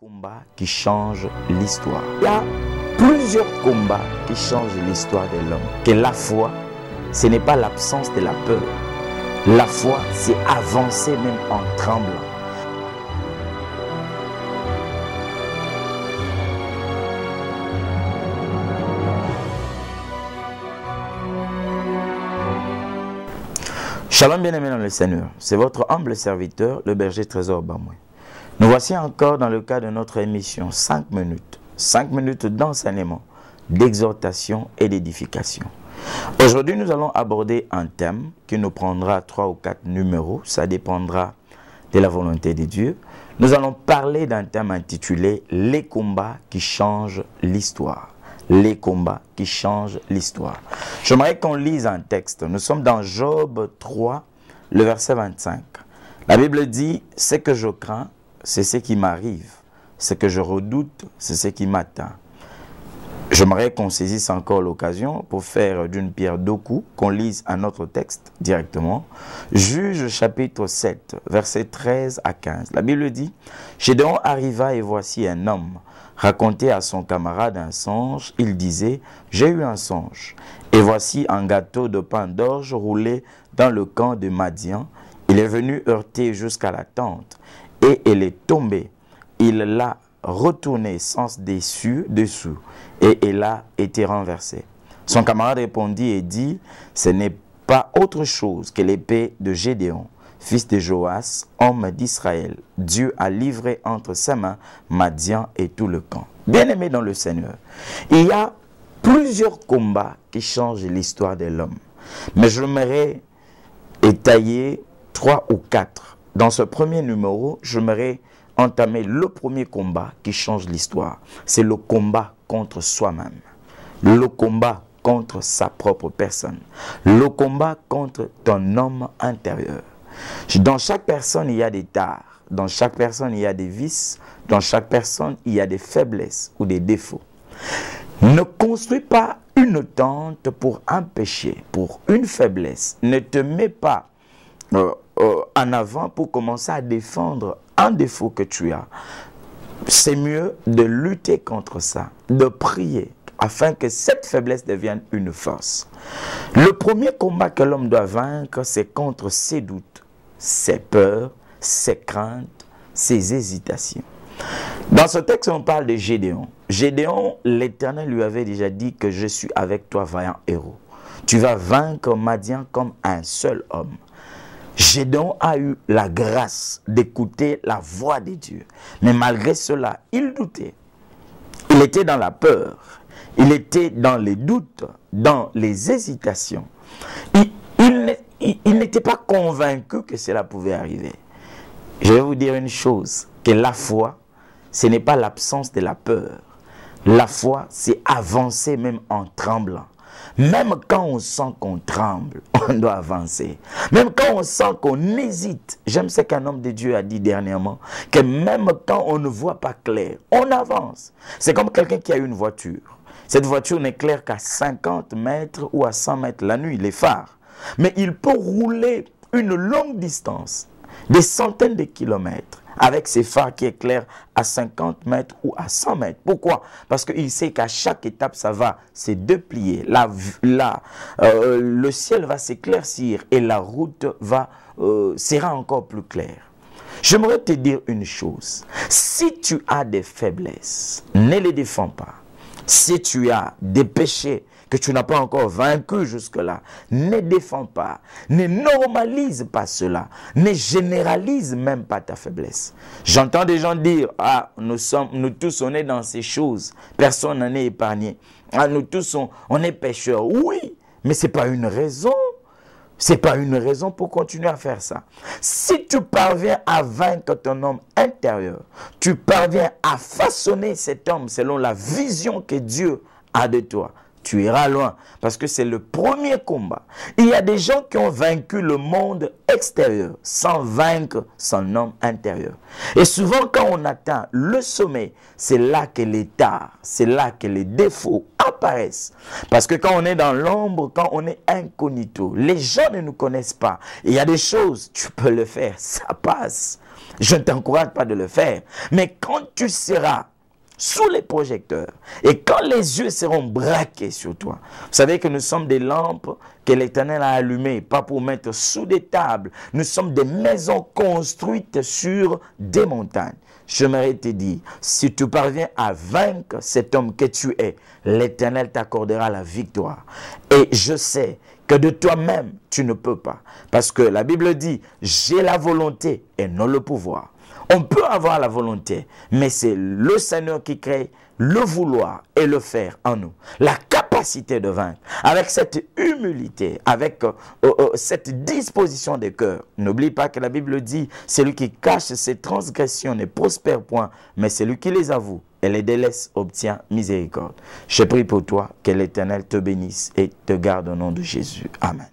Combats qui changent l'histoire. Il y a plusieurs combats qui changent l'histoire de l'homme. Que la foi, ce n'est pas l'absence de la peur. La foi, c'est avancer même en tremblant. Shalom bien-aimé dans le Seigneur. C'est votre humble serviteur, le berger Trésor Bamoué. Nous voici encore dans le cadre de notre émission 5 minutes. 5 minutes d'enseignement, d'exhortation et d'édification. Aujourd'hui, nous allons aborder un thème qui nous prendra 3 ou 4 numéros. Ça dépendra de la volonté de Dieu. Nous allons parler d'un thème intitulé « Les combats qui changent l'histoire ». Les combats qui changent l'histoire. J'aimerais qu'on lise un texte. Nous sommes dans Job 3, le verset 25. La Bible dit « Ce que je crains, c'est ce qui m'arrive. Ce que je redoute, c'est ce qui m'atteint. » J'aimerais qu'on saisisse encore l'occasion pour faire d'une pierre deux coups, qu'on lise un autre texte directement. Juge chapitre 7, verset 13 à 15. La Bible dit « Gédéon arriva et voici un homme racontait à son camarade un songe. Il disait, j'ai eu un songe. Et voici un gâteau de pain d'orge roulé dans le camp de Madian. Il est venu heurter jusqu'à la tente et elle est tombée. Il l'a retournée sans dessous et elle a été renversée. Son camarade répondit et dit, ce n'est pas autre chose que l'épée de Gédéon, fils de Joas, homme d'Israël. Dieu a livré entre ses mains Madian et tout le camp. Bien-aimé dans le Seigneur, il y a plusieurs combats qui changent l'histoire de l'homme. Mais j'aimerais étayer 3 ou 4. Dans ce premier numéro, j'aimerais entamer le premier combat qui change l'histoire. C'est le combat contre soi-même. Le combat contre sa propre personne. Le combat contre ton homme intérieur. Dans chaque personne, il y a des tares. Dans chaque personne, il y a des vices. Dans chaque personne, il y a des faiblesses ou des défauts. Ne construis pas une tente pour un péché, pour une faiblesse. Ne te mets pas en avant pour commencer à défendre un défaut que tu as. C'est mieux de lutter contre ça, de prier, afin que cette faiblesse devienne une force. Le premier combat que l'homme doit vaincre, c'est contre ses doutes, ses peurs, ses craintes, ses hésitations. Dans ce texte, on parle de Gédéon. Gédéon, l'Éternel lui avait déjà dit que je suis avec toi, vaillant héros. Tu vas vaincre Madian comme un seul homme. Gédéon a eu la grâce d'écouter la voix de Dieu. Mais malgré cela, il doutait. Il était dans la peur. Il était dans les doutes, dans les hésitations. Il n'était pas convaincu que cela pouvait arriver. Je vais vous dire une chose, que la foi, ce n'est pas l'absence de la peur. La foi, c'est avancer même en tremblant. Même quand on sent qu'on tremble, on doit avancer. Même quand on sent qu'on hésite. J'aime ce qu'un homme de Dieu a dit dernièrement, que même quand on ne voit pas clair, on avance. C'est comme quelqu'un qui a une voiture. Cette voiture n'éclaire qu'à 50 mètres ou à 100 mètres la nuit, les phares. Mais il peut rouler une longue distance, des centaines de kilomètres, avec ses phares qui éclairent à 50 mètres ou à 100 mètres. Pourquoi? Parce qu'il sait qu'à chaque étape, ça va se déplier. Le ciel va s'éclaircir et la route sera encore plus claire. J'aimerais te dire une chose. Si tu as des faiblesses, ne les défends pas. Si tu as des péchés que tu n'as pas encore vaincu jusque-là, ne défends pas, ne normalise pas cela, ne généralise même pas ta faiblesse. J'entends des gens dire, ah, nous tous on est dans ces choses, personne n'en est épargné. Ah, nous tous on est pécheurs. Oui, mais ce n'est pas une raison. Ce n'est pas une raison pour continuer à faire ça. Si tu parviens à vaincre ton homme intérieur, tu parviens à façonner cet homme selon la vision que Dieu a de toi, tu iras loin, parce que c'est le premier combat. Il y a des gens qui ont vaincu le monde extérieur sans vaincre son homme intérieur. Et souvent, quand on atteint le sommet, c'est là que les tares, c'est là que les défauts apparaissent. Parce que quand on est dans l'ombre, quand on est incognito, les gens ne nous connaissent pas. Il y a des choses, tu peux le faire, ça passe. Je ne t'encourage pas de le faire. Mais quand tu seras sous les projecteurs et quand les yeux seront braqués sur toi, vous savez que nous sommes des lampes que l'Éternel a allumées, pas pour mettre sous des tables. Nous sommes des maisons construites sur des montagnes. J'aimerais te dire, si tu parviens à vaincre cet homme que tu es, l'Éternel t'accordera la victoire. Et je sais que de toi-même, tu ne peux pas. Parce que la Bible dit, j'ai la volonté et non le pouvoir. On peut avoir la volonté, mais c'est le Seigneur qui crée le vouloir et le faire en nous. La capacité de vaincre, avec cette humilité, avec cette disposition de cœur. N'oublie pas que la Bible dit, celui qui cache ses transgressions ne prospère point, mais celui qui les avoue et les délaisse obtient miséricorde. Je prie pour toi, que l'Éternel te bénisse et te garde au nom de Jésus. Amen.